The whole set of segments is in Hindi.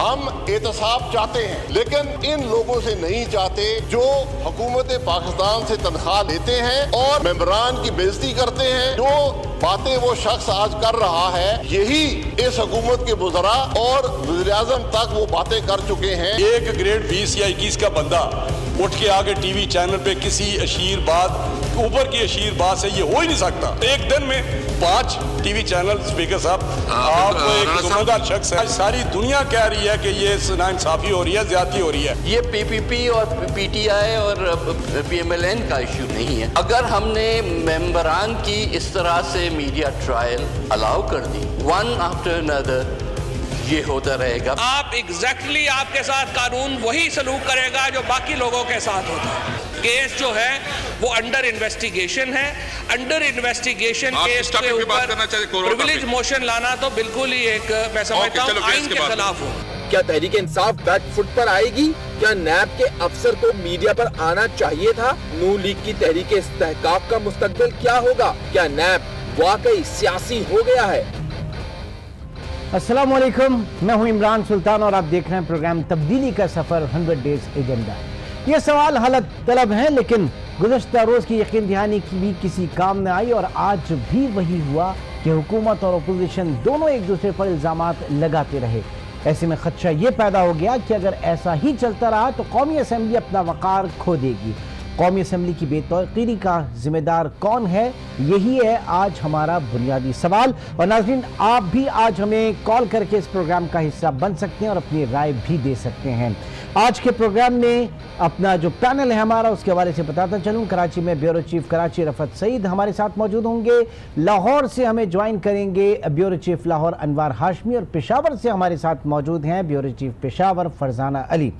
हम एहतसाब चाहते हैं, लेकिन इन लोगों से नहीं चाहते जो हुकूमत पाकिस्तान से तनख्वाह लेते हैं और मेंबरान की बेइज्जती करते हैं। जो बातें वो शख्स आज कर रहा है, यही इस हुकूमत के वज़रा और वज़ीर-ए-आज़म तक वो बातें कर चुके हैं। एक ग्रेड 20 या 21 का बंदा उठ के आगे टीवी चैनल पे किसी अशीर बात, ऊपर की अशीर बात से ये हो ही नहीं सकता। एक दिन में 5 टीवी चैनल, स्पीकर साहब आप एक जिम्मेदार शख्स है, सारी दुनिया कह रही है कि ये नाइंसाफी हो रही है, ज्यादती हो रही है। ये पीपीपी और पीटीआई और पीएमएलएन का इशू नहीं है। अगर हमने मेंबरान की इस तरह से मीडिया ट्रायल अलाउ कर दी, वन आफ्टर अनदर, ये होता रहेगा। आप एग्जैक्टली आपके साथ कानून वही सलूक करेगा जो बाकी लोगों के साथ होता है। केस जो है वो अंडर इन्वेस्टिगेशन है। अंडर इन्वेस्टिगेशन केस के ऊपर प्रिविलेज मोशन लाना तो बिल्कुल ही एक, मैं समझता हूँ, आइन के खिलाफ हो। क्या तहरीक इंसाफ बैक फुट पर आएगी? क्या नैब के अफसर को मीडिया पर आना चाहिए था? नून लीग की तहरीक इस्तेहकाक का मुस्तकबिल क्या होगा? क्या नैब वाकई सियासी हो गया है? अस्सलाम वालेकुम, मैं हूं इमरान सुल्तान और आप देख रहे हैं प्रोग्राम तब्दीली का सफर 100 डेज एजेंडा। ये सवाल हालत तलब है, लेकिन गुज़श्ता रोज़ की यकीन दहानी की भी किसी काम में आई और आज भी वही हुआ कि हुकूमत और अपोजिशन दोनों एक दूसरे पर इल्ज़ामात लगाते रहे। ऐसे में खदशा ये पैदा हो गया कि अगर ऐसा ही चलता रहा तो कौमी असम्बली अपना वक़ार खो देगी। कौमी असम्बली की बेतौकीरी का जिम्मेदार कौन है, यही है आज हमारा बुनियादी सवाल। और नाज़रीन, आप भी आज हमें कॉल करके इस प्रोग्राम का हिस्सा बन सकते हैं और अपनी राय भी दे सकते हैं। आज के प्रोग्राम में अपना जो पैनल है हमारा, उसके हवाले से बताता चलूँ। कराची में ब्यूरो चीफ कराची रफत सईद हमारे साथ मौजूद होंगे। लाहौर से हमें ज्वाइन करेंगे ब्यूरो चीफ लाहौर अनवार हाशमी, और पेशावर से हमारे साथ मौजूद हैं ब्यूरो चीफ पेशावर फरजाना अली।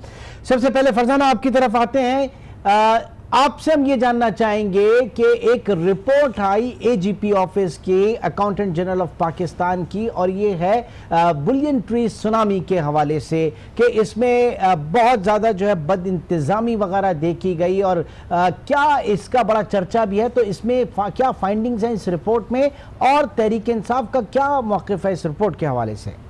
सबसे पहले फरजाना, आपकी तरफ आते हैं। आपसे हम ये जानना चाहेंगे कि एक रिपोर्ट आई एजीपी ऑफिस के अकाउंटेंट जनरल ऑफ पाकिस्तान की, और ये है बुलियन ट्री सुनामी के हवाले से, कि इसमें बहुत ज़्यादा जो है बद इंतज़ामी वगैरह देखी गई, और क्या इसका बड़ा चर्चा भी है। तो इसमें क्या फाइंडिंग्स हैं इस रिपोर्ट में, और तहरीक इंसाफ का क्या मौक़िफ़ है इस रिपोर्ट के हवाले से?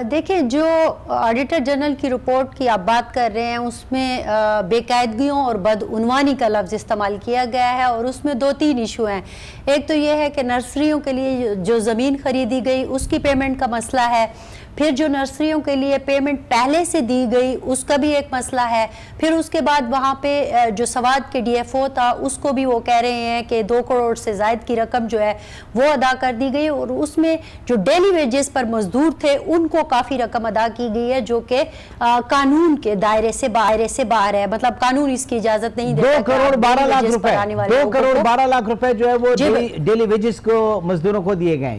देखिए, जो ऑडिटर जनरल की रिपोर्ट की आप बात कर रहे हैं, उसमें बेकायदगियों और बदउनवानी का लफ्ज़ इस्तेमाल किया गया है, और उसमें 2-3 इशू हैं। एक तो ये है कि नर्सरियों के लिए जो ज़मीन खरीदी गई उसकी पेमेंट का मसला है, फिर जो नर्सरियों के लिए पेमेंट पहले से दी गई उसका भी एक मसला है, फिर उसके बाद वहाँ पे जो सवाद के डीएफओ था उसको भी वो कह रहे हैं कि 2 करोड़ से ज़ायद की रकम जो है वो अदा कर दी गई, और उसमें जो डेली वेजेस पर मजदूर थे उनको काफ़ी रकम अदा की गई है जो कि कानून के दायरे से बाहर है। मतलब कानून इसकी इजाज़त नहीं देता। 2 करोड़ 12 लाख रुपए 2 करोड़ 12 लाख रुपए जो है वो डेली वेजेस को मजदूरों को दिए गए।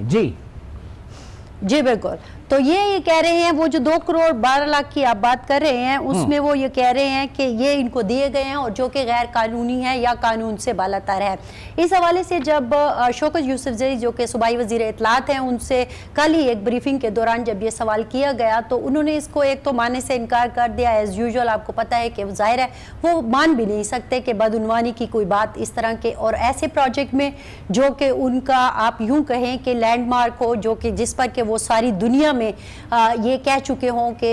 जी बिल्कुल। तो ये कह रहे हैं, वो जो 2 करोड़ 12 लाख की आप बात कर रहे हैं उसमें वो ये कह रहे हैं कि ये इनको दिए गए हैं और जो कि गैर कानूनी है या कानून से बालातर है। इस हवाले से जब शौकत यूसुफजई जो कि सूबाई वज़ीर इत्तलात हैं, उनसे कल ही एक ब्रीफिंग के दौरान जब ये सवाल किया गया तो उन्होंने इसको एक तो मानने से इनकार कर दिया। एज़ यूजुअल आपको पता है कि ज़ाहिर है वो मान भी नहीं सकते कि बदउनवानी की कोई बात इस तरह के, और ऐसे प्रोजेक्ट में जो कि उनका आप यूँ कहें कि लैंडमार्क हो, जो कि जिस पर कि वो सारी दुनिया में ये कह चुके हों कि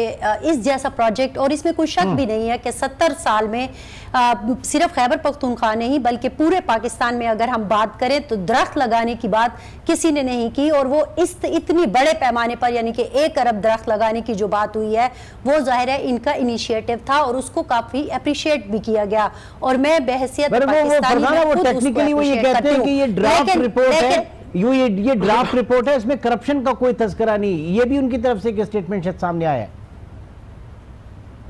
इस जैसा प्रोजेक्ट, और इसमें कोई शक भी नहीं है कि 70 साल में सिर्फ खैबर पख्तूनख्वा नहीं बल्कि पूरे पाकिस्तान में अगर हम बात करें तो दरख्त लगाने की बात किसी ने नहीं की, और वो इतनी बड़े पैमाने पर यानी कि 1 अरब दरख्त लगाने की जो बात हुई है वो जाहिर है इनका इनिशिएटिव था और उसको काफी अप्रिशिएट भी किया गया। और मैं बहैसियत ये ड्राफ्ट रिपोर्ट है, इसमें करप्शन का कोई तस्करा नहीं, ये भी उनकी तरफ से एक स्टेटमेंट शायद सामने आया है।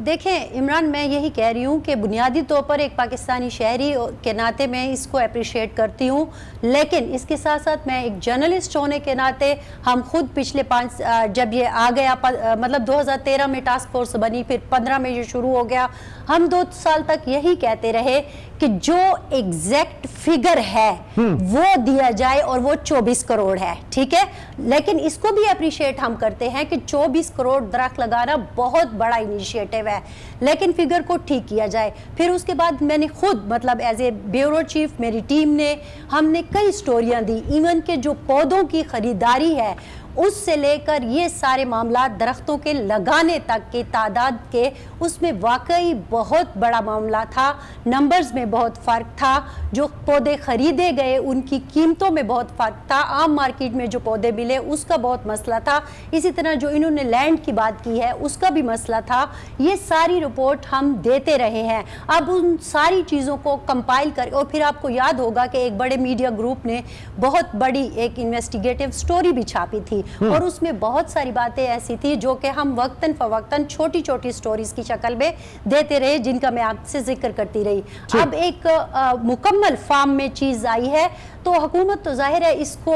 देखें इमरान, मैं यही कह रही हूँ कि बुनियादी तौर पर एक पाकिस्तानी शहरी के नाते मैं इसको अप्रिशिएट करती हूँ, लेकिन इसके साथ साथ मैं एक जर्नलिस्ट होने के नाते, हम खुद पिछले 5 जब ये आ गया मतलब 2013 में टास्क फोर्स बनी, फिर 15 में ये शुरू हो गया, हम 2 साल तक यही कहते रहे कि जो एग्जैक्ट फिगर है वो दिया जाए, और वो 24 करोड़ है, ठीक है। लेकिन इसको भी अप्रिशिएट हम करते हैं कि 24 करोड़ दरख्त लगाना बहुत बड़ा इनिशिएटिव है, लेकिन फिगर को ठीक किया जाए। फिर उसके बाद मैंने खुद मतलब एज ए ब्यूरो चीफ, मेरी टीम ने, हमने कई स्टोरियां दी, इवन के जो पौधों की खरीदारी है उससे लेकर ये सारे मामला दरख्तों के लगाने तक की तादाद के, उसमें वाकई बहुत बड़ा मामला था। नंबर्स में बहुत फ़र्क था, जो पौधे ख़रीदे गए उनकी कीमतों में बहुत फ़र्क था, आम मार्केट में जो पौधे मिले उसका बहुत मसला था, इसी तरह जो इन्होंने लैंड की बात की है उसका भी मसला था। ये सारी रिपोर्ट हम देते रहे हैं। अब उन सारी चीज़ों को कंपाइल कर, और फिर आपको याद होगा कि एक बड़े मीडिया ग्रुप ने बहुत बड़ी एक इन्वेस्टिगेटिव स्टोरी भी छापी थी और उसमें बहुत सारी बातें ऐसी थी जो कि हम वक्तन फवक्तन छोटी छोटी स्टोरीज की शक्ल में देते रहे, जिनका मैं आपसे जिक्र करती रही। अब एक मुकम्मल फार्म में चीज़ आई है तो हुकूमत तो जाहिर है इसको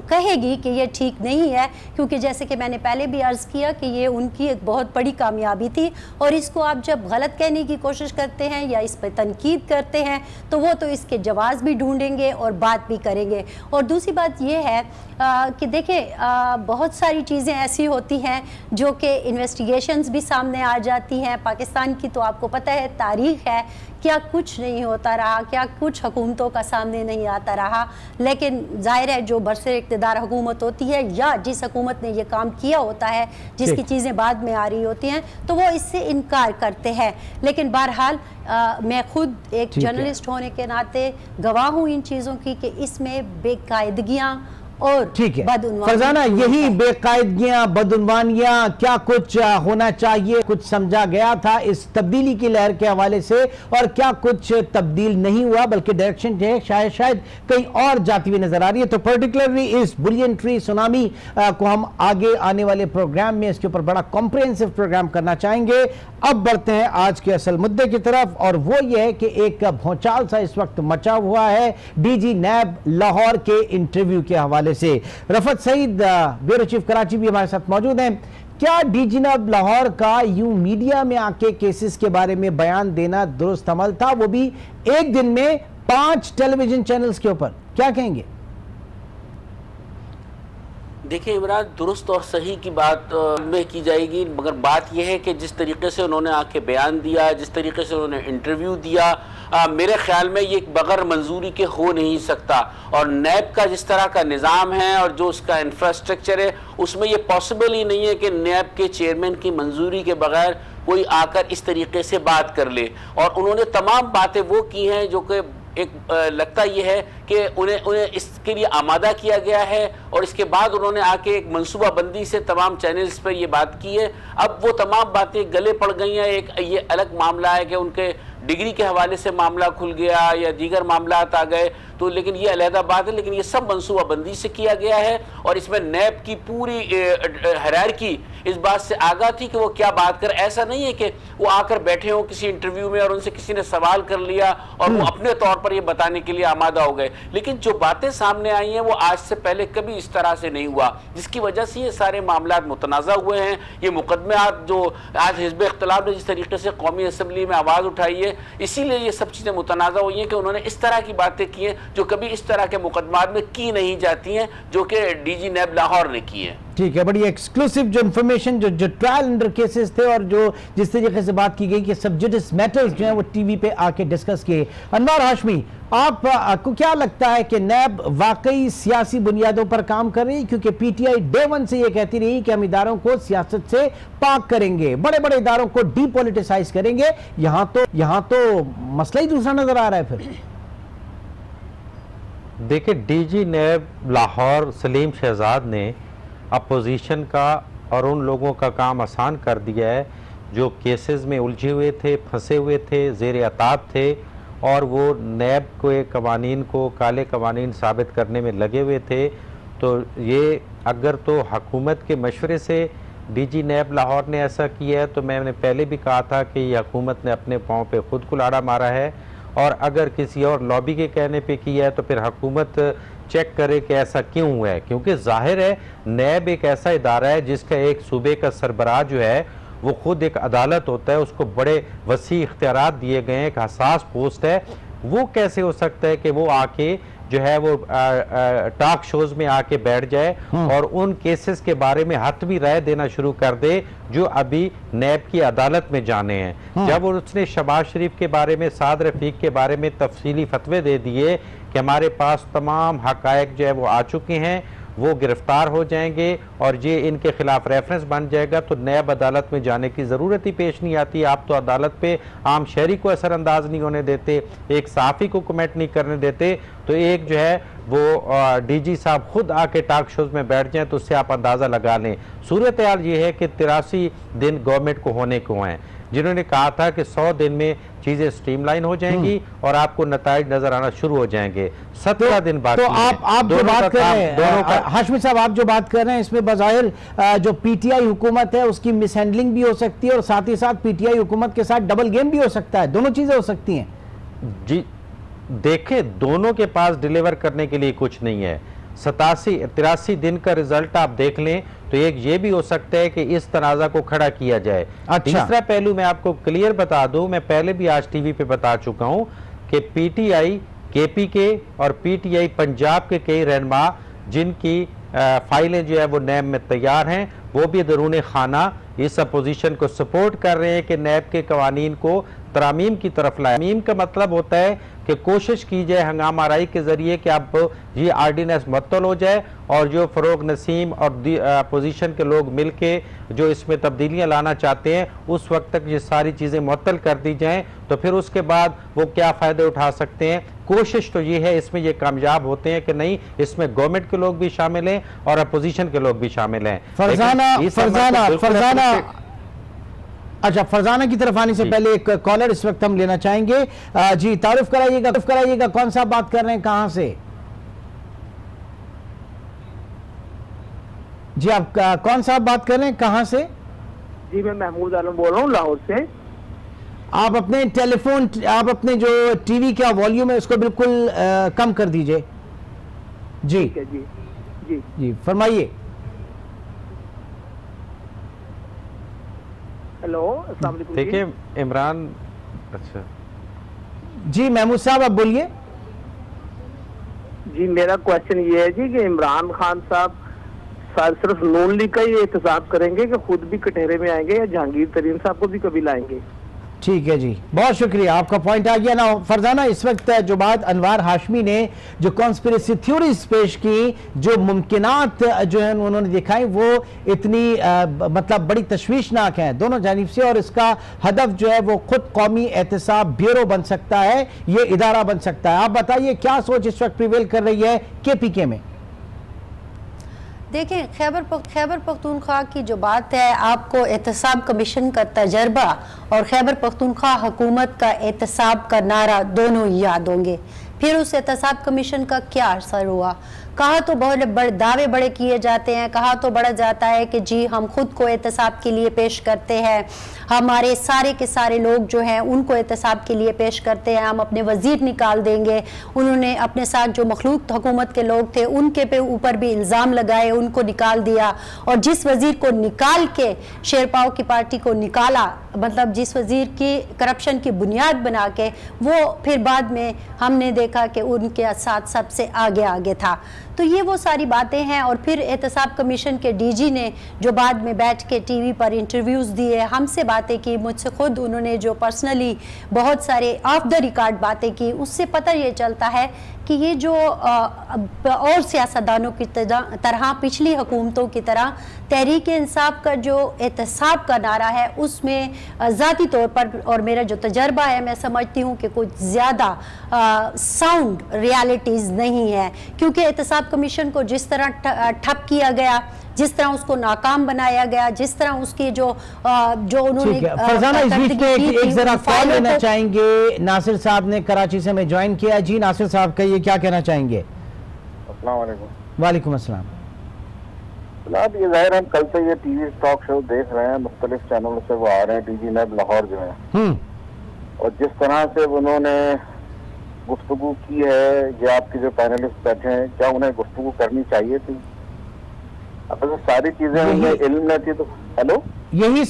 कहेगी कि ये ठीक नहीं है, क्योंकि जैसे कि मैंने पहले भी अर्ज़ किया कि ये उनकी एक बहुत बड़ी कामयाबी थी, और इसको आप जब गलत कहने की कोशिश करते हैं या इस पर तनकीद करते हैं तो वो तो इसके जवाब भी ढूंढेंगे और बात भी करेंगे। और दूसरी बात ये है कि देखें बहुत सारी चीज़ें ऐसी होती हैं जो कि इन्वेस्टिगेशंस भी सामने आ जाती हैं। पाकिस्तान की तो आपको पता है तारीख़ है, क्या कुछ नहीं होता रहा, क्या कुछ हुकूमतों का सामने नहीं आता रहा, लेकिन जाहिर है जो बरसर इक़्तिदार हुकूमत होती है या जिस हुकूमत ने ये काम किया होता है, जिसकी चीज़ें बाद में आ रही होती हैं, तो वो इससे इनकार करते हैं। लेकिन बहरहाल मैं खुद एक जर्नलिस्ट होने के नाते गवाह हूँ इन चीज़ों की कि इसमें बेकायदगियाँ और ठीक है फरजाना, यही बेकायदगियां, बदउनवानियां, क्या कुछ होना चाहिए, कुछ समझा गया था इस तब्दीली की लहर के हवाले से, और क्या कुछ तब्दील नहीं हुआ बल्कि डायरेक्शन जो है शायद कहीं और जाती हुई नजर आ रही है। तो पर्टिकुलरली इस बुलियन ट्री सुनामी को हम आगे आने वाले प्रोग्राम में इसके ऊपर बड़ा कॉम्प्रिहेंसिव प्रोग्राम करना चाहेंगे। अब बढ़ते हैं आज के असल मुद्दे की तरफ, और वो ये है कि एक भौचाल सा इस वक्त मचा हुआ है डीजी नैब लाहौर के इंटरव्यू के हवाले से। रफत सईद ब्यूरो चीफ कराची भी हमारे साथ मौजूद हैं। क्या डीजी नैब लाहौर का यूं मीडिया में आके केसेस के बारे में बयान देना दुरुस्त अमल था, वो भी एक दिन में 5 टेलीविजन चैनल्स के ऊपर? क्या कहेंगे? देखिए इमरान, दुरुस्त और सही की बात में की जाएगी, मगर बात यह है कि जिस तरीके से उन्होंने आके बयान दिया, जिस तरीके से उन्होंने इंटरव्यू दिया, मेरे ख्याल में ये बगैर मंजूरी के हो नहीं सकता। और नैब का जिस तरह का निज़ाम है और जो उसका इंफ्रास्ट्रक्चर है, उसमें ये पॉसिबल ही नहीं है कि नैब के चेयरमैन की मंजूरी के बगैर कोई आकर इस तरीके से बात कर ले। और उन्होंने तमाम बातें वो की हैं जो कि एक लगता यह है कि उन्हें इसके लिए आमादा किया गया है, और इसके बाद उन्होंने आके एक मनसूबाबंदी से तमाम चैनल्स पर ये बात की है। अब वो तमाम बातें गले पड़ गई हैं। एक ये अलग मामला है कि उनके डिग्री के हवाले से मामला खुल गया या दीगर मामला आ गए, तो लेकिन ये अलहदा बात है। लेकिन ये सब मनसूबाबंदी से किया गया है, और इसमें नैब की पूरी हायरार्की इस बात से आगाह थी कि वो क्या बात कर। ऐसा नहीं है कि वो आकर बैठे हों किसी इंटरव्यू में और उनसे किसी ने सवाल कर लिया और वो अपने तौर पर ये बताने के लिए आमादा हो गए। लेकिन जो बातें सामने आई हैं वो आज से पहले कभी इस तरह से नहीं हुआ, जिसकी वजह से ये सारे मामला मुतनाज़ा हुए हैं। ये मुकदमे जो आज हिज़्ब इख्तिलाफ ने जिस तरीके से कौमी असम्बली में आवाज़ उठाई है, इसीलिए ये सब चीज़ें मुतनाज़ा हुई हैं कि उन्होंने इस तरह की बातें की हैं जो कभी इस तरह के मुकदमात में की नहीं जाती हैं, जो कि डीजी नैब लाहौर ने की है। ठीक है, बड़ी एक्सक्लूसिव जो इन्फॉर्मेशन, जो ट्रायल अंडर केसेस थे और जो जिस तरीके से बात की गई कि सब जुडिस मैटर्स जो हैं वो टीवी पे आके डिस्कस किए। अनवर हाशमी, आपको क्या लगता है कि नैब वाकई सियासी बुनियादों पर काम कर रही है? क्योंकि पीटीआई डे वन से ये कहती रही कि हम इदारों को सियासत से पाक करेंगे, बड़े बड़े इदारों को डीपोलिटिसाइज करेंगे। यहाँ तो मसला ही दूसरा नजर आ रहा है। फिर देखिए, डीजी नैब लाहौर सलीम शहजाद ने अपोजिशन का और उन लोगों का काम आसान कर दिया है जो केसेस में उलझे हुए थे, फंसे हुए थे, ज़ेर अताब थे, और वो नैब के कवानीन को काले कवानीन साबित करने में लगे हुए थे। तो ये अगर तो हुकूमत के मशवरे से डीजी नैब लाहौर ने ऐसा किया है, तो मैंने पहले भी कहा था कि ये हुकूमत ने अपने पाँव पे खुद कुल्हाड़ा मारा है, और अगर किसी और लॉबी के कहने पे किया है तो फिर हुकूमत चेक करे कि ऐसा क्यों हुआ है। क्योंकि जाहिर है नैब एक ऐसा इदारा है जिसका एक सूबे का सरबराह जो है वो खुद एक अदालत होता है, उसको बड़े वसी इख्तियारात दिए गए हैं, एक हसास पोस्ट है। वो कैसे हो सकता है कि वो आके जो है वो टॉक शोज में आके बैठ जाए और उन केसेस के बारे में हतमी राय देना शुरू कर दे जो अभी नैब की अदालत में जाने हैं। जब उसने शहबाज शरीफ के बारे में, साद रफीक के बारे में तफसीली फतवे दे दिए कि हमारे पास तमाम हकायक जो है वो आ चुके हैं, वो गिरफ्तार हो जाएंगे और ये इनके खिलाफ रेफरेंस बन जाएगा, तो नैब अदालत में जाने की ज़रूरत ही पेश नहीं आती। आप तो अदालत पे आम शहरी को असरअंदाज नहीं होने देते, एक सहाफ़ी को कमेंट नहीं करने देते, तो एक जो है वो डीजी साहब खुद आके टॉक शोज में बैठ जाएं, तो उससे आप अंदाज़ा लगा लें। सूरत हाल ये है कि 83 दिन गवर्नमेंट को होने को हैं, जिन्होंने कहा था कि 100 दिन में चीजें स्ट्रीमलाइन हो जाएंगी और आपको नताइज नजर आना शुरू हो जाएंगे। 17 दिन बाकी। तो आप जो बात कर रहे हैं हाशमी साहब, आप जो बात कर रहे हैं इसमें बज़ाहिर जो पीटीआई हुकूमत है उसकी मिसहैंडलिंग भी हो सकती है और साथ ही साथ पीटीआई हुकूमत के साथ डबल गेम भी हो सकता है, दोनों चीजें हो सकती हैं। जी देखें, दोनों के पास डिलीवर करने के लिए कुछ नहीं है। 83 दिन का रिजल्ट आप देख लें तो एक ये भी हो सकता है कि इस तनाज़ा को खड़ा किया जाए। अच्छा। तीसरा पहलू मैं आपको क्लियर बता दूं, मैं पहले भी आज टीवी पे बता चुका हूं कि पीटीआई केपीके और पीटीआई पंजाब के कई रहनुमा जिनकी फाइलें जो है वो नैब में तैयार हैं, वो भी दरूने खाना इस अपोजिशन को सपोर्ट कर रहे हैं कि नैब के कवानीन को तरामीम की तरफ लाए। तरामीम का मतलब होता है कि कोशिश की जाए हंगामा आराई के जरिए कि अब ये आर्डिनेंस मुअत्तल हो जाए और जो फरोग नसीम और अपोजिशन के लोग मिलके जो इसमें तब्दीलियां लाना चाहते हैं उस वक्त तक ये सारी चीज़ें मुअत्तल कर दी जाएं, तो फिर उसके बाद वो क्या फ़ायदे उठा सकते हैं। कोशिश तो ये है, इसमें ये कामयाब होते हैं कि नहीं, इसमें गवर्नमेंट के लोग भी शामिल हैं और अपोजिशन के लोग भी शामिल हैं। अच्छा, फरजाना की तरफ आने से पहले एक कॉलर इस वक्त हम लेना चाहेंगे। जी तारुफ कराइएगा, कौन सा बात कर रहे हैं, कहां से? जी आप कौन सा बात कर रहे हैं, कहां से? जी मैं महमूद आलम बोल रहा हूँ लाहौर से। आप अपने टेलीफोन, आप अपने जो टीवी का वॉल्यूम है उसको बिल्कुल कम कर दीजिए। जी जी जी जी फरमाइए। हेलो, अस्सलाम वालेकुम। देखिए इमरान, अच्छा जी महमूद साहब आप बोलिए। जी मेरा क्वेश्चन ये है जी कि इमरान खान साहब सिर्फ नून लीग का ही एहतसाब करेंगे कि खुद भी कटहरे में आएंगे या जहांगीर तरीन साहब को भी कभी लाएंगे? ठीक है जी, बहुत शुक्रिया, आपका पॉइंट आ गया ना। फरजाना, इस वक्त जो बात अनवार हाशमी ने जो कॉन्स्पिरेसी थ्योरीज पेश की, जो मुमकिनात जो है उन्होंने दिखाई, वो इतनी मतलब बड़ी तशवीशनाक है दोनों जानिब से, और इसका हदफ जो है वो खुद कौमी एहतसाब ब्यूरो बन सकता है, ये इदारा बन सकता है। आप बताइए क्या सोच इस वक्त प्रिवेल कर रही है केपीके में? देखें, खैबर पख्तूनख्वा की जो बात है, आपको एहतसाब कमीशन का तजर्बा और खैबर पख्तूनख्वा हुकूमत का एहतसाब का नारा दोनों ही याद होंगे। फिर उस एहतसाब कमीशन का क्या असर हुआ? कहा तो बहुत बड़े दावे बड़े किए जाते हैं, कहा तो बड़ा जाता है कि जी हम खुद को एहतसाब के लिए पेश करते हैं, हमारे सारे के सारे लोग जो हैं उनको एहतसाब के लिए पेश करते हैं, हम अपने वजीर निकाल देंगे। उन्होंने अपने साथ जो मखलूक हुकूमत के लोग थे उनके पे ऊपर भी इल्ज़ाम लगाए, उनको निकाल दिया, और जिस वजीर को निकाल के शेरपाओ की पार्टी को निकाला, मतलब जिस वजीर की करप्शन की बुनियाद बना के, वो फिर बाद में हमने देखा कि उनके साथ सबसे आगे आगे था। तो ये वो सारी बातें हैं। और फिर एहतसाब कमीशन के डीजी ने जो बाद में बैठ के टीवी पर इंटरव्यूज़ दिए, हमसे बातें की, मुझसे खुद उन्होंने जो पर्सनली बहुत सारे ऑफ द रिकॉर्ड बातें की, उससे पता ये चलता है कि ये जो और सियासतदानों की तरह पिछली हुकूमतों की तरह तहरीक इंसाफ का जो एहतसाब का नारा है उसमें ज़ाती तौर पर, और मेरा जो तजर्बा है, मैं समझती हूँ कि कुछ ज़्यादा साउंड रियलिटीज़ नहीं है, क्योंकि एहतसाब कमीशन को जिस तरह ठप किया गया, जिस तरह उसको नाकाम बनाया गया, जिस तरह उसकी जो उन्होंने फरजाना, इस बीच में एक जरा कॉल लेना चाहेंगे। नासिर साहब ने कराची से हमें ज्वाइन किया। जी नासिर साहब, कहिए क्या कहना चाहेंगे? अस्सलाम वालेकुम। वालेकुम अस्सलाम। जनाब, ये जाहिर हम कल से ये टीवी टॉक शो देख रहे हैं, मुख्तलिफ चैनलों से वो आ रहे हैं, डीजी नैब लाहौर जो है, और जिस तरह से उन्होंने गुफ्तगू की है, ये आपके जो पैनलिस्ट बैठे हैं, क्या उन्हें गुफ्तगू करनी चाहिए थी? अब तो सारी चीजें उन्हें इल्म नहीं थी तो हेलो, यही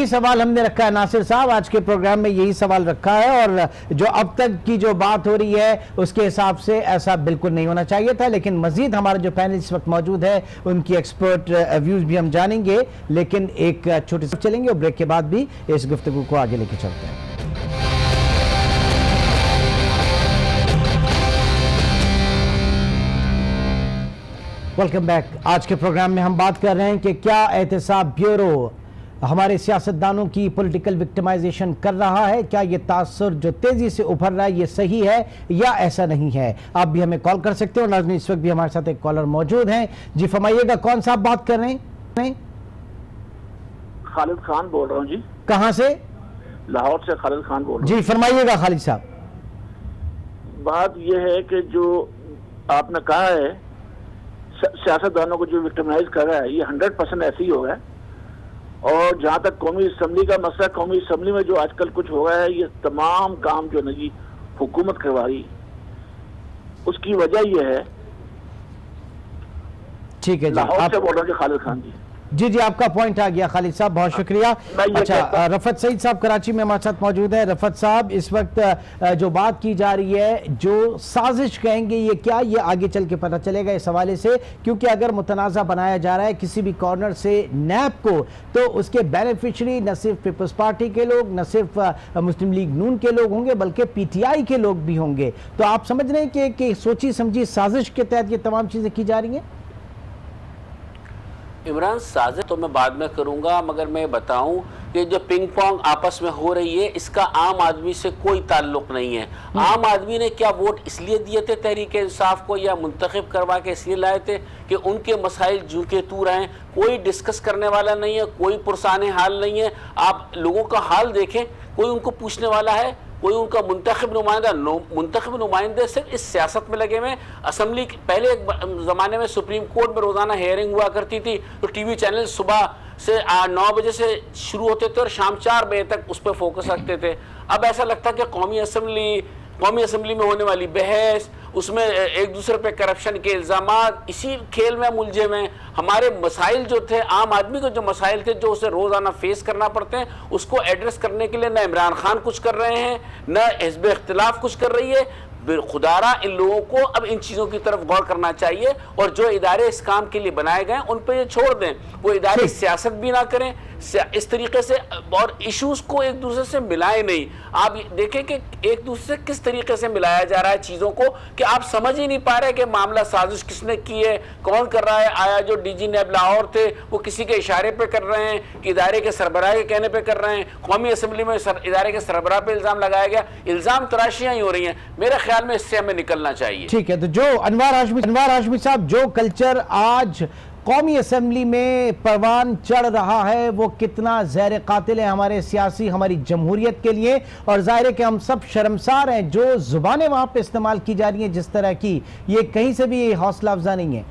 सवाल हमने रखा है नासिर साहब, आज के प्रोग्राम में यही सवाल रखा है, और जो अब तक की जो बात हो रही है उसके हिसाब से ऐसा बिल्कुल नहीं होना चाहिए था। लेकिन मजीद हमारा जो पैनल इस वक्त मौजूद है उनकी एक्सपर्ट व्यूज भी हम जानेंगे, लेकिन एक छोटे से चलेंगे और ब्रेक के बाद भी इस गुफ्तगू को आगे लेके चलते हैं। Welcome back. आज के प्रोग्राम में हम बात कर रहे हैं कि क्या एहतसाब ब्यूरो हमारे सियासतदानों की पॉलिटिकल विक्टिमाइजेशन कर रहा है, क्या ये तासुर जो तेजी से उभर रहा है ये सही है या ऐसा नहीं है। आप भी हमें कॉल कर सकते हो। नाज़रीन, इस वक्त भी हमारे साथ एक कॉलर मौजूद हैं। जी फरमाइएगा, कौन सा आप बात कर रहे हैं? खालिद खान बोल रहा हूँ जी। कहाँ से? लाहौर से खालिद खान बोल रहा हूँ। जी फरमाइएगा खालिद साहब। बात यह है कि जो आपने कहा है सियासतदानों को जो विक्टिमाइज कर रहा है ये 100% ऐसे ही होगा। और जहाँ तक कौमी असम्बली का मसला, कौमी असम्बली में जो आजकल कुछ हो रहा है ये तमाम काम जो ना जी हुकूमत करवा रही, उसकी वजह यह है। ठीक है जी, लाहौर से बोल रहा हूँ खालिद खान जी। जी जी, आपका पॉइंट आ गया खालिद साहब, बहुत शुक्रिया। अच्छा, रफत सईद साहब कराची में हमारे साथ मौजूद है। रफत साहब, इस वक्त जो बात की जा रही है, जो साजिश कहेंगे ये क्या, ये आगे चल के पता चलेगा इस हवाले से, क्योंकि अगर मुतनाज़ा बनाया जा रहा है किसी भी कॉर्नर से नैब को, तो उसके बेनिफिशरी न सिर्फ पीपल्स पार्टी के लोग, न सिर्फ मुस्लिम लीग नून के लोग होंगे, बल्कि PTI के लोग भी होंगे। तो आप समझ रहे हैं कि सोची समझी साजिश के तहत ये तमाम चीज़ें की जा रही हैं? इमरान, साजिश तो मैं बाद में करूंगा, मगर मैं बताऊं कि जो पिंग पोंग आपस में हो रही है इसका आम आदमी से कोई ताल्लुक नहीं है। आम आदमी ने क्या वोट इसलिए दिए थे तहरीक इंसाफ को या मुंतखब करवा के इसलिए लाए थे कि उनके मसाइल जू के तू रहें? कोई डिस्कस करने वाला नहीं है, कोई पुरसाने हाल नहीं है। आप लोगों का हाल देखें, कोई उनको पूछने वाला है? कोई उनका मुंतखब नुमाइंदे सिर्फ इस सियासत में लगे हुए। असम्बली पहले एक ज़माने में सुप्रीम कोर्ट में रोज़ाना हेयरिंग हुआ करती थी, तो टीवी चैनल सुबह से 9 बजे से शुरू होते थे और शाम 4 बजे तक उस पर फोकस रखते थे। अब ऐसा लगता है कि कौमी असम्बली में होने वाली बहस, उसमें एक दूसरे पे करप्शन के इल्ज़ामात, इसी खेल में उलझे हुए। हमारे मसाइल जो थे, आम आदमी को जो मसाइल थे जो उसे रोज़ाना फेस करना पड़ते हैं, उसको एड्रेस करने के लिए न इमरान खान कुछ कर रहे हैं, न हिज़्ब इख्तिलाफ कुछ कर रही है। खुदारा इन लोगों को अब इन चीज़ों की तरफ गौर करना चाहिए और जो इदारे इस काम के लिए बनाए गए उन पर ये छोड़ दें। वो इदारे सियासत भी ना करें इस तरीके से और इश्यूज को एक दूसरे से मिलाएं नहीं। आप देखें कि एक दूसरे से किस तरीके से मिलाया जा रहा है चीज़ों को कि आप समझ ही नहीं पा रहे कि मामला साजिश किसने की है, कौन कर रहा है। आया जो DG नैब लाहौर थे वो किसी के इशारे पे कर रहे हैं कि इदारे के सरबराह के कहने पे कर रहे हैं? कौमी असम्बली में इदारे के सरबराह पे इल्ज़ाम लगाया गया। इल्ज़ाम तराशियाँ ही हो रही हैं। मेरे ख्याल में इससे हमें निकलना चाहिए। ठीक है, तो जो अनवार हाशमी साहब, जो कल्चर आज कौमी असम्बली में परवान चढ़ रहा है वो कितना ज़हर कातिल है हमारे सियासी, हमारी जमहूरियत के लिए। और ज़ाहिर है कि हम सब शर्मसार हैं जो ज़ुबानें वहाँ पे इस्तेमाल की जा रही हैं जिस तरह की, ये कहीं से भी हौसला अफजा नहीं है।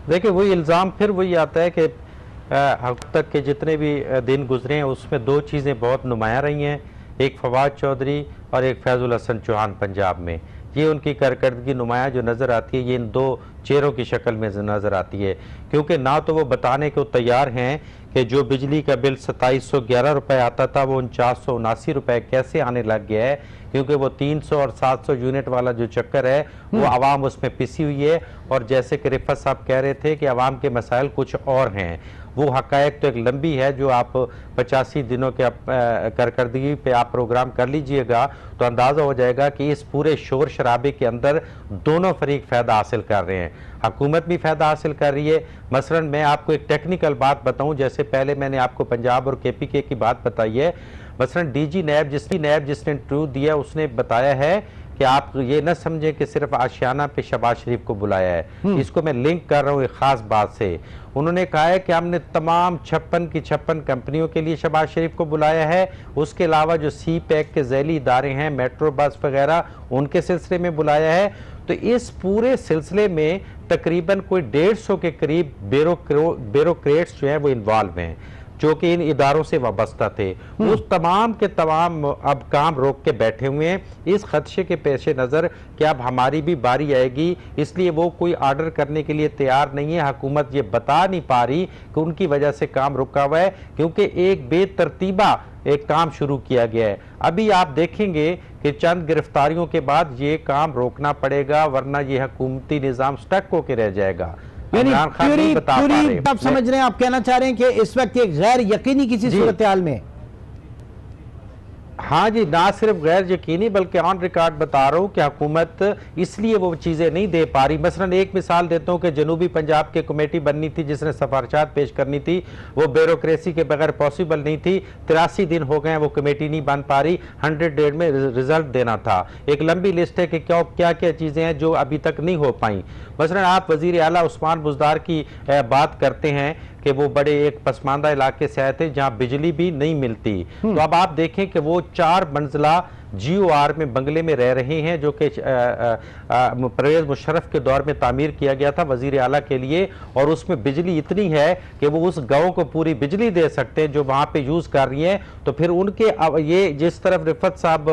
देखिए, वही इल्ज़ाम फिर वही आता है कि अब तक के जितने भी दिन गुजरे हैं उसमें 2 चीज़ें बहुत नुमायाँ रही हैं, एक फवाद चौधरी और एक फैजुल हसन चौहान पंजाब में। ये उनकी कारकर्दगी नुमाया जो नज़र आती है ये इन 2 चेहरों की शक्ल में नज़र आती है, क्योंकि ना तो वो बताने को तैयार हैं कि जो बिजली का बिल 2711 रुपये आता था वो 4979 रुपये कैसे आने लग गया है, क्योंकि वो 300 और 700 यूनिट वाला जो चक्कर है वो आवाम उसमें पिसी हुई है। और जैसे कि रिफत साहब कह रहे थे कि आवाम के मसाइल कुछ और हैं, वो हकायक तो एक लंबी है जो आप 85 दिनों के कारकर्दगी पे आप प्रोग्राम कर लीजिएगा तो अंदाज़ा हो जाएगा कि इस पूरे शोर शराबे के अंदर दोनों फरीक फ़ायदा हासिल कर रहे हैं। हुकूमत भी फ़ायदा हासिल कर रही है। मसलन मैं आपको एक टेक्निकल बात बताऊं, जैसे पहले मैंने आपको पंजाब और KPK की बात बताई है। मसलन DG नैब जिसने इंटरव्यू दिया उसने बताया है कि आप ये न समझें कि सिर्फ आशियाना पे शहबाज शरीफ को बुलाया है। इसको मैं लिंक कर रहा हूँ एक ख़ास बात से। उन्होंने कहा है कि हमने तमाम 56 कंपनियों के लिए शहबाज शरीफ को बुलाया है, उसके अलावा जो CPEC के झैली इदारे हैं, मेट्रो बस वगैरह, उनके सिलसिले में बुलाया है। तो इस पूरे सिलसिले में तकरीबन कोई 150 के करीब ब्यूरोक्रेट्स जो हैं वो इन्वॉल्व हैं जो कि इन इदारों से वाबस्ता थे। उस तमाम के तमाम अब काम रोक के बैठे हुए हैं इस खदशे के पेश नज़र कि अब हमारी भी बारी आएगी, इसलिए वो कोई आर्डर करने के लिए तैयार नहीं है। हुकूमत ये बता नहीं पा रही कि उनकी वजह से काम रुका हुआ है, क्योंकि एक बेतरतीबा एक काम शुरू किया गया है। अभी आप देखेंगे कि चंद गिरफ्तारियों के बाद ये काम रोकना पड़ेगा, वरना ये हुकूमती निज़ाम स्टक होकर रह जाएगा। आप समझ रहे हैं, आप कहना चाह रहे हैं कि इस वक्त एक गैर यकीनी किसी सूरत हाल में हाँ जी, ना सिर्फ गैर यकीनी बल्कि ऑन रिकॉर्ड बता रहा हूँ कि हुकूमत इसलिए वो चीज़ें नहीं दे पा रही। मसलन एक मिसाल देता हूँ कि जनूबी पंजाब की कमेटी बननी थी जिसने सिफारिशात पेश करनी थी, वो ब्यूरोक्रेसी के बगैर पॉसिबल नहीं थी। 83 दिन हो गए वो कमेटी नहीं बन पा रही। 100 डेज में रिजल्ट देना था। एक लंबी लिस्ट है कि क्या क्या चीज़ें हैं जो अभी तक नहीं हो पाई। मसलन आप वज़ीर आला उस्मान बुज़दार की बात करते हैं कि वो बड़े एक पसमानदा इलाके से आए थे जहाँ बिजली भी नहीं मिलती। तो अब आप देखें कि वो 4 मंजिला GOR में बंगले में रह रहे हैं जो कि परवेज़ मुशर्रफ के दौर में तामीर किया गया था वज़ीर आला के लिए, और उसमें बिजली इतनी है कि वो उस गांव को पूरी बिजली दे सकते हैं जो वहाँ पे यूज़ कर रही हैं। तो फिर उनके ये जिस तरफ रिफत साहब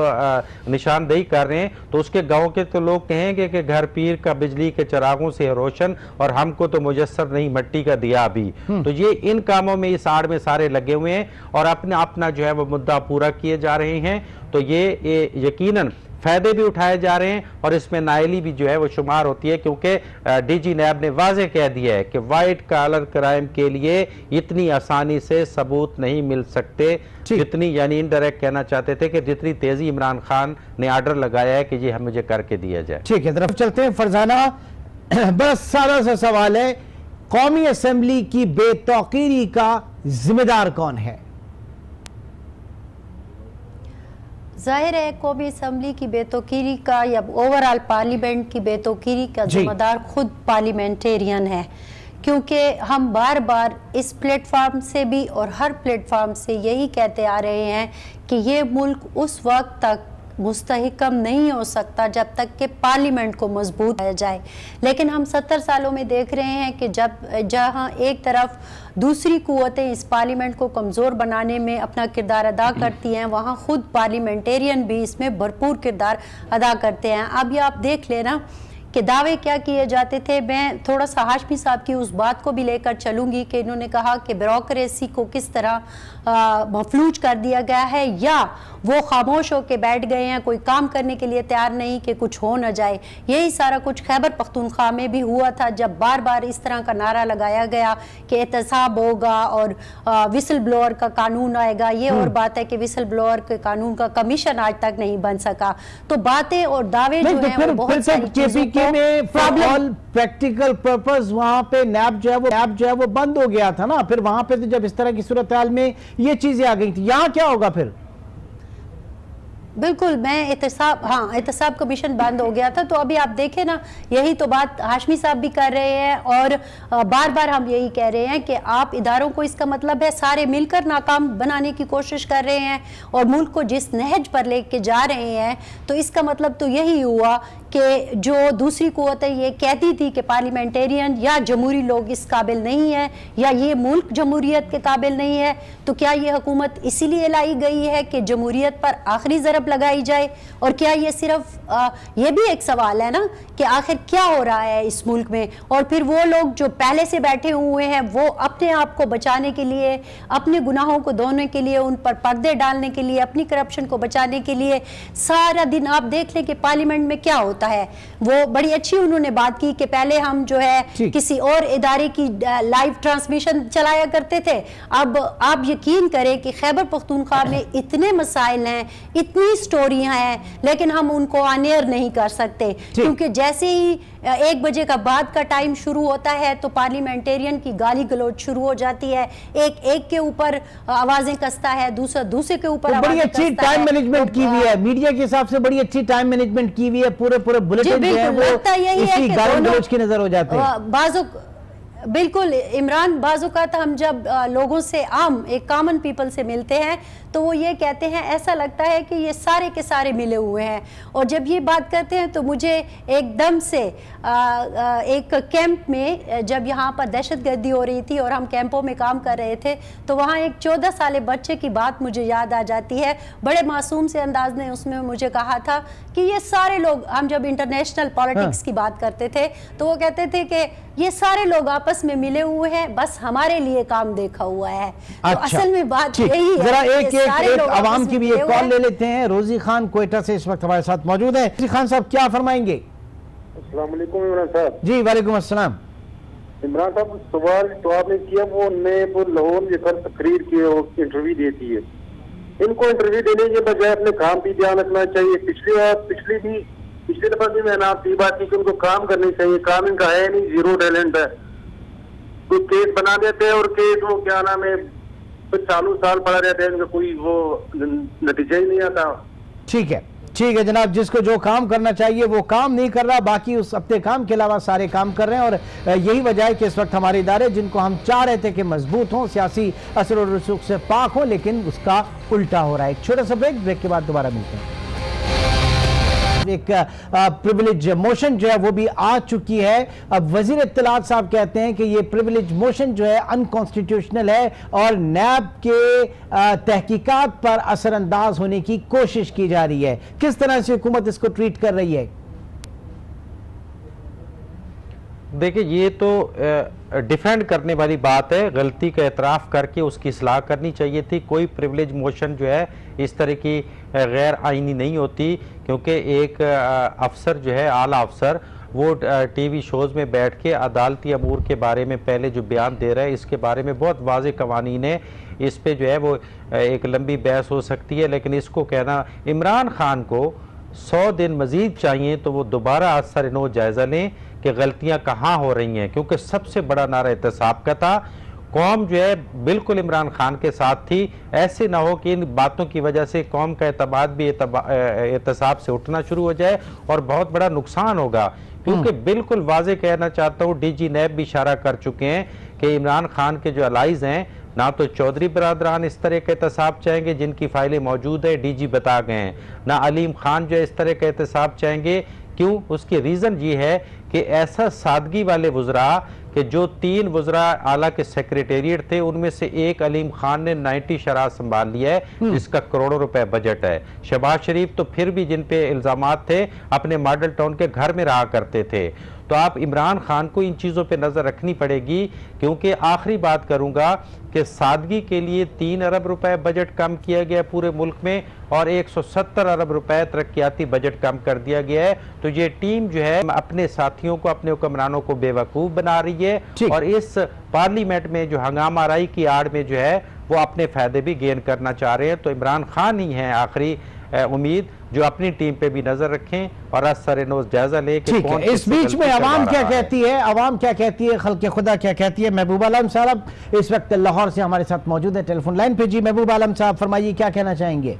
निशानदेही कर रहे हैं तो उसके गाँव के तो लोग कहेंगे कि घर पीर का बिजली के चिरागों से रोशन और हमको तो मुयस्सर नहीं मिट्टी का दिया अभी। तो ये इन कामों में इस आड़ में सारे लगे हुए हैं और अपना जो है वो मुद्दा पूरा किए जा रहे हैं। तो ये यकीनन फायदे भी उठाए जा रहे हैं और इसमें नाइली भी जो है वो शुमार होती है, क्योंकि DG नैब ने वाज़े कह दिया है कि वाइट कॉलर क्राइम के लिए इतनी आसानी से सबूत नहीं मिल सकते जितनी, यानी इनडायरेक्ट कहना चाहते थे कि जितनी तेजी इमरान खान ने ऑर्डर लगाया है कि ये हम मुझे करके दिया जाए। ठीक है, तरफ चलते हैं। फरजाना, बस सादा सा सवाल है, कौमी असेंबली की बेतौकीरी का जिम्मेदार कौन है? जाहिर है कौमी असम्बली की बेतौकीरी का या ओवरऑल पार्लियामेंट की बेतौकीरी का जिम्मेदार खुद पार्लियामेंटेरियन है, क्योंकि हम बार बार इस प्लेटफार्म से भी और हर प्लेटफार्म से यही कहते आ रहे हैं कि ये मुल्क उस वक्त तक मुस्तहकम नहीं हो सकता जब तक कि पार्लियामेंट को मजबूत किया जाए। लेकिन हम 70 सालों में देख रहे हैं कि जहां एक तरफ दूसरी कुव्वतें इस पार्लियामेंट को कमज़ोर बनाने में अपना किरदार अदा करती हैं, वहां खुद पार्लियामेंटेरियन भी इसमें भरपूर किरदार अदा करते हैं। अब ये आप देख लेना कि दावे क्या किए जाते थे। मैं थोड़ा सा हाशमी साहब की उस बात को भी लेकर चलूंगी कि इन्होंने कहा कि ब्यूरोक्रेसी को किस तरह मफलूज कर दिया गया है, या वो खामोश होकर बैठ गए हैं, कोई काम करने के लिए तैयार नहीं कि कुछ हो न जाए। यही सारा कुछ खैबर पख्तूनख्वा में भी हुआ था, जब बार बार इस तरह का नारा लगाया गया कि एहतसाब होगा और विसल ब्लोअर का कानून आएगा। ये और बात है कि विसल ब्लोअर के कानून का कमीशन आज तक नहीं बन सका। तो बातें और दावे जो हैं वो बहुत सारी चीजों में प्रॉब्लम प्रैक्टिकल पर्पस वहां पे नैब जो है वो बंद हो गया था ना। फिर वहां पे तो जब इस तरह की सूरत हाल में ये चीजें आ गई थी, यहाँ क्या होगा फिर? बिल्कुल, मैं एहतसाब कमीशन बंद हो गया था। तो अभी आप देखें ना, यही तो बात हाशमी साहब भी कर रहे हैं और बार बार हम यही कह रहे हैं कि आप इदारों को, इसका मतलब है सारे मिलकर नाकाम बनाने की कोशिश कर रहे हैं और मुल्क को जिस नहज पर लेके जा रहे हैं। तो इसका मतलब तो यही हुआ कि जो दूसरी कुव्वतें ये कहती थी कि पार्लियामेंटेरियन या जमहूरी लोग इस काबिल नहीं है या ये मुल्क जमहूरियत के काबिल नहीं है, तो क्या ये हुकूमत इसीलिए लाई गई है कि जमहूरियत पर आखिरी ज़रब लगाई जाए? और क्या ये सिर्फ ये भी एक सवाल है ना कि आखिर क्या हो रहा है इस मुल्क में? और फिर वो लोग जो पहले से बैठे हुए हैं वो अपने आप को बचाने के लिए, अपने गुनाहों को धोने के लिए, उन पर पर्दे डालने के लिए, अपनी करप्शन को बचाने के लिए सारा दिन आप देख लें कि पार्लियामेंट में क्या होता है। वो बड़ी अच्छी उन्होंने बात की कि पहले हम जो है किसी और इदारे की लाइव ट्रांसमिशन चलाया करते थे। अब आप यकीन करें कि खैबर पख्तूनख्वा में इतने मसाइल हैं, इतनी स्टोरियां हैं, लेकिन हम उनको ऑन एयर नहीं कर सकते, क्योंकि जैसे ही 1 बजे का बाद का टाइम शुरू होता है तो पार्लियामेंटेरियन की गाली गलौज शुरू हो जाती है। एक के ऊपर आवाजें कसता है, दूसरे के ऊपर तो बड़ी अच्छी टाइम मैनेजमेंट की हुई है मीडिया के हिसाब से, बड़ी अच्छी टाइम मैनेजमेंट की हुई है। पूरे बुलेटिन जो है वो इसी गाली गलौज की नजर हो जाते हैं। बिल्कुल इमरान, बाज़-औक़ात हम जब लोगों से, आम एक कॉमन पीपल से मिलते हैं तो वो ये कहते हैं, ऐसा लगता है कि ये सारे के सारे मिले हुए हैं। और जब ये बात करते हैं तो मुझे एकदम से एक कैंप में, जब यहाँ पर दहशतगर्दी हो रही थी और हम कैंपों में काम कर रहे थे, तो वहाँ एक 14 साल बच्चे की बात मुझे याद आ जाती है। बड़े मासूम से अंदाज ने उसमें मुझे कहा था कि ये सारे लोग, हम जब इंटरनेशनल पॉलिटिक्स की बात करते थे तो वो कहते थे कि ये सारे लोग आपस में मिले हुए हैं, बस हमारे लिए काम देखा हुआ है। तो असल में बात यही है। जरा एक आवाम की भी एक कॉल ले लेते हैं। रोजी खान कोयटा से इस वक्त हमारे साथ मौजूद है। रोजी खान साहब क्या फरमाएंगे? अस्सलाम वालेकुम इमरान साहब। जी वालेकुम अस्सलाम। इमरान साहब, सवाल तो आपने किया वो ने वो लाहौर में कल तकरीर की और इंटरव्यू देती है, इनको इंटरव्यू देने के बजाय अपने काम पे ध्यान रखना चाहिए। पिछली दफा भी मैंने आपसे बात की कि उनको काम करनी चाहिए, काम इनका है नहीं, जीरो टैलेंट है। कोई केस बना देते हैं और केस वो क्या नाम है कुछ साल पड़ा रहते हैं, इनका कोई वो नतीजा ही नहीं आता। ठीक है जनाब, जिसको जो काम करना चाहिए वो काम नहीं कर रहा, बाकी उस अपने काम के अलावा सारे काम कर रहे हैं। और यही वजह है कि इस वक्त हमारे इदारे जिनको हम चाह रहे थे कि मजबूत हों, सियासी असर और रसूख से पाक हों, लेकिन उसका उल्टा हो रहा है। एक छोटा सा ब्रेक के बाद दोबारा मिलते हैं। एक प्रिविलेज मोशन जो है वो भी आ चुकी है। अब वजीर इत्तलात साहब कहते हैं कि ये प्रिविलेज मोशन जो है अनकॉन्स्टिट्यूशनल है और नैब के तहकीकात पर असरअंदाज होने की कोशिश की जा रही है। किस तरह से हुकूमत इसको ट्रीट कर रही है? देखिए, ये तो डिफेंड करने वाली बात है। गलती का एतराफ़ करके उसकी इस्लाह करनी चाहिए थी। कोई प्रिविलेज मोशन जो है इस तरह की गैर आइनी नहीं होती, क्योंकि एक अफसर जो है, आला अफसर, वो टीवी शोज़ में बैठ के अदालती अमूर के बारे में पहले जो बयान दे रहा है, इसके बारे में बहुत वाज़ेह कवानीन है। इस पे जो है वो एक लंबी बहस हो सकती है, लेकिन इसको कहना, इमरान खान को 100 दिन मज़ीद चाहिए तो वो दोबारा असर-ए-नौ जायज़ा लें कि गलतियां कहाँ हो रही हैं, क्योंकि सबसे बड़ा नारा एहतसाब का था। कौम जो है बिल्कुल इमरान खान के साथ थी। ऐसे ना हो कि इन बातों की वजह से कौम का एतबार भी एहतसाब से उठना शुरू हो जाए और बहुत बड़ा नुकसान होगा। क्योंकि बिल्कुल वाज़े कहना चाहता हूँ, डीजी नैब भी इशारा कर चुके हैं कि इमरान खान के जो अलाइज हैं, ना तो चौधरी बरादरान इस तरह का एहतसाब चाहेंगे जिनकी फाइलें मौजूद है, डीजी बता गए हैं, ना अलीम खान जो है इस तरह का एहतसाब चाहेंगे। क्यों? उसकी रीज़न ये है कि ऐसा सादगी वाले वज़रा कि जो 3 वज़रा आला के सेक्रेटेरिएट थे, उनमें से एक अलीम खान ने 90 शराह संभाल लिया है, जिसका करोड़ों रुपए बजट है। शहबाज शरीफ तो फिर भी जिन पे इल्ज़ामात थे अपने मॉडल टाउन के घर में रहा करते थे। तो आप इमरान खान को इन चीज़ों पे नज़र रखनी पड़ेगी। क्योंकि आखिरी बात करूँगा कि सादगी के लिए 3 अरब रुपए बजट कम किया गया पूरे मुल्क में और 170 अरब रुपए तरक्याती बजट कम कर दिया गया है। तो ये टीम जो है अपने साथियों को, अपने हुक्मरानों को बेवकूफ़ बना रही है और इस पार्लियामेंट में जो हंगामा आराई की आड़ में जो है वो अपने फ़ायदे भी गेन करना चाह रहे हैं। तो इमरान खान ही हैं आखिरी उम्मीद जो अपनी टीम पे भी नजर रखें और असर-ए-नौ जायजा ले कि कौन। इस बीच में आवाम क्या कहती है, आवाम क्या कहती है, खल्क़े खुदा क्या कहती है? महबूब आलम साहब इस वक्त लाहौर से हमारे साथ मौजूद है टेलीफोन लाइन पे। जी महबूब आलम साहब, फरमाइए, क्या कहना चाहेंगे?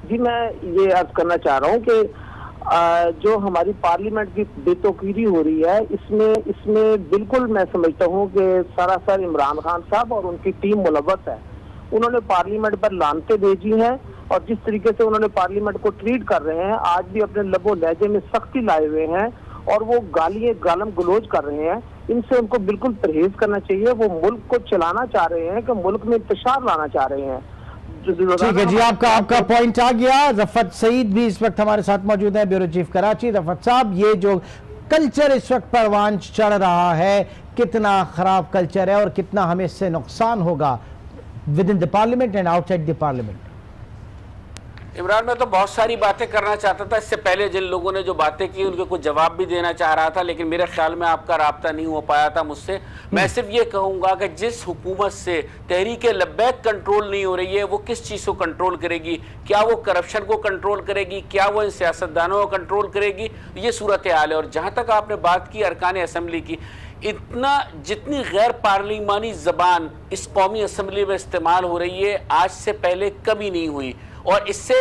जी, मैं ये अर्ज करना चाह रहा हूँ कि जो हमारी पार्लियामेंट की बेतौकीरी हो रही है, इसमें बिल्कुल मैं समझता हूँ कि सरासर इमरान खान साहब और उनकी टीम मुलव्वस है। उन्होंने पार्लियामेंट पर लानतें भेजी हैं और जिस तरीके से उन्होंने पार्लियामेंट को ट्रीट कर रहे हैं, आज भी अपने लबो लहजे में सख्ती लाए हुए हैं और वो गालम गलोज कर रहे हैं। इनसे उनको बिल्कुल परहेज करना चाहिए। वो मुल्क को चलाना चाह रहे हैं कि मुल्क में इंतशार लाना चाह रहे हैं। ठीक है जी, आपका पॉइंट आ गया। रफत सईद भी इस वक्त हमारे साथ मौजूद है, ब्यूरो चीफ कराची। रफत साहब, ये जो कल्चर इस वक्त परवान चढ़ रहा है, कितना खराब कल्चर है और कितना हमें इससे नुकसान होगा with in the parliament and outside the parliament? Imran, मैं तो बहुत सारी बातें करना चाहता था। इससे पहले जिन लोगों ने जो बातें की उनके कुछ जवाब भी देना चाह रहा था, लेकिन मेरे ख्याल में आपका राब्ता नहीं हो पाया था मुझसे। मैं सिर्फ ये कहूँगा कि जिस हुकूमत से तहरीक लब्बैक कंट्रोल नहीं हो रही है, वो किस चीज़ को कंट्रोल करेगी? क्या वो करप्शन को कंट्रोल करेगी? क्या वो इन सियासतदानों को कंट्रोल करेगी? ये सूरत हाल है। और जहाँ तक आपने बात की अरकान असम्बली की, जितनी गैर पार्लिमानी ज़बान इस कौमी असम्बली में इस्तेमाल हो रही है, आज से पहले कभी नहीं हुई। और इससे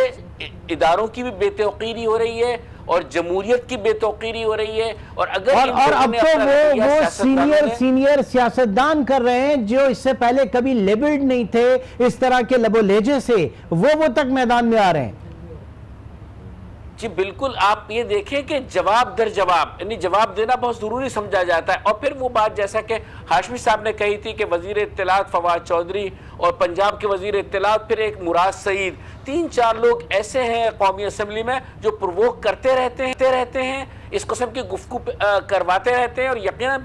इदारों की भी बेतौकीरी हो रही है और जमहूरियत की बेतौकीरी हो रही है। और अगर और अब तो वो सीनियर सियासतदान कर रहे हैं जो इससे पहले कभी लेबल्ड नहीं थे इस तरह के लबो लेजे से, वो तक मैदान में आ रहे हैं। जी बिल्कुल, आप ये देखें कि जवाब दर जवाब, यानी जवाब देना बहुत ज़रूरी समझा जाता है। और फिर वो बात जैसा कि हाशमी साहब ने कही थी कि वज़ीर इत्तलात फवाद चौधरी और पंजाब के वज़ीर इत्तलात फिर एक मुराद सईद, 3-4 लोग ऐसे हैं कौमी असम्बली में जो प्रोवोक करते रहते हैं। इस कस्म की गुफ्तगू करवाते रहते हैं और यकीनन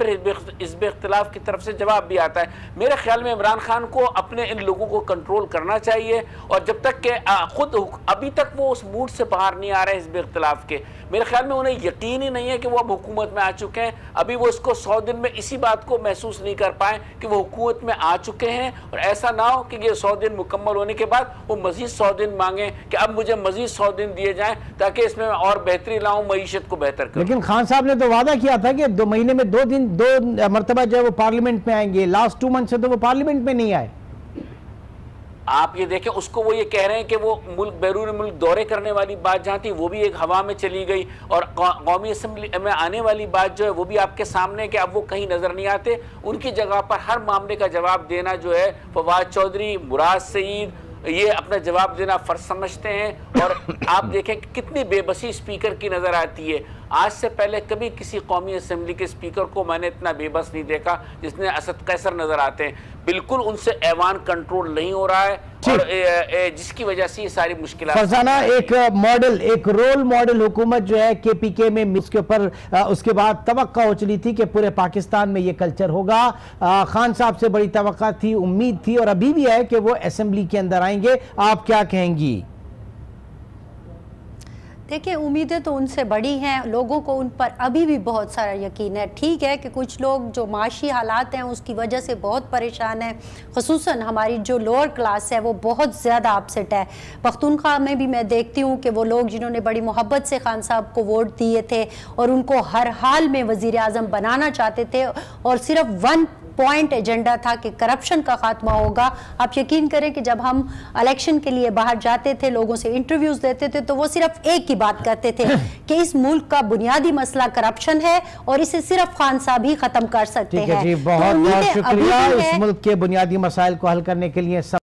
हिज़्ब इख्तिलाफ की तरफ से जवाब भी आता है। मेरे ख्याल में इमरान खान को अपने इन लोगों को कंट्रोल करना चाहिए और जब तक के खुद अभी तक वो उस मूड से बाहर नहीं आ रहे हिज़्ब इख्तिलाफ के, मेरे ख्याल में उन्हें यकीन ही नहीं है कि वो अब हुकूमत में आ चुके हैं। अभी वो इसको 100 दिन में इसी बात को महसूस नहीं कर पाए कि वो हुकूमत में आ चुके हैं और ऐसा ना हो कि ये 100 दिन मुकम्मल होने के बाद वो मजीद 100 दिन मांगे कि अब मुझे मजीद 100 दिन दिए जाएं ताकि इसमें और बेहतरी लाऊं, मईशत को बेहतर करूं। लेकिन खान साहब ने तो वादा किया था कि 2 महीने में 2 मरतबा जो है वो पार्लियामेंट में आएंगे। लास्ट 2 मंथ से तो वो पार्लियामेंट में नहीं आए। आप ये देखें, उसको वो ये कह रहे हैं कि वो मुल्क बैरून मुल्क दौरे करने वाली बात जहाँ थी वो भी एक हवा में चली गई और कौमी असम्बली में आने वाली बात जो है वो भी आपके सामने है कि अब वो कहीं नज़र नहीं आते। उनकी जगह पर हर मामले का जवाब देना जो है फवाद चौधरी, मुराद सईद ये अपना जवाब देना फ़र्ज समझते हैं। और आप देखें कि कितनी बेबसी स्पीकर की नज़र आती है। आज से पहले कभी किसी कौमी असम्बली के स्पीकर को मैंने इतना बेबस नहीं देखा जिसने असद कैसर नज़र आते हैं। बिल्कुल उनसे ऐवान कंट्रोल नहीं हो रहा है और जिसकी वजह से ये सारी मुश्किल। फरजाना, एक मॉडल, एक रोल मॉडल हुकूमत जो है KPK में, उसके ऊपर उसके बाद तवक्का हो चली थी कि पूरे पाकिस्तान में ये कल्चर होगा। खान साहब से बड़ी तवक्का थी, उम्मीद थी और अभी भी है कि वो असेंबली के अंदर आएंगे। आप क्या कहेंगी? देखिए, उम्मीदें तो उनसे बड़ी हैं, लोगों को उन पर अभी भी बहुत सारा यकीन है। ठीक है कि कुछ लोग जो माशी हालात हैं उसकी वजह से बहुत परेशान हैं, ख़ुसूसन हमारी जो लोअर क्लास है वो बहुत ज़्यादा अपसेट है। पख्तूनख्वा में भी मैं देखती हूँ कि वो लोग जिन्होंने बड़ी मोहब्बत से खान साहब को वोट दिए थे और उनको हर हाल में वज़ीर आज़म बनाना चाहते थे और सिर्फ 1 पॉइंट एजेंडा था कि करप्शन का खात्मा होगा। आप यकीन करें कि जब हम इलेक्शन के लिए बाहर जाते थे, लोगों से इंटरव्यूज देते थे, तो वो सिर्फ एक ही बात करते थे कि इस मुल्क का बुनियादी मसला करप्शन है और इसे सिर्फ खान साहब ही खत्म कर सकते हैं। बहुत बहुत शुक्रिया। इस मुल्क के बुनियादी मसाइल को हल करने के लिए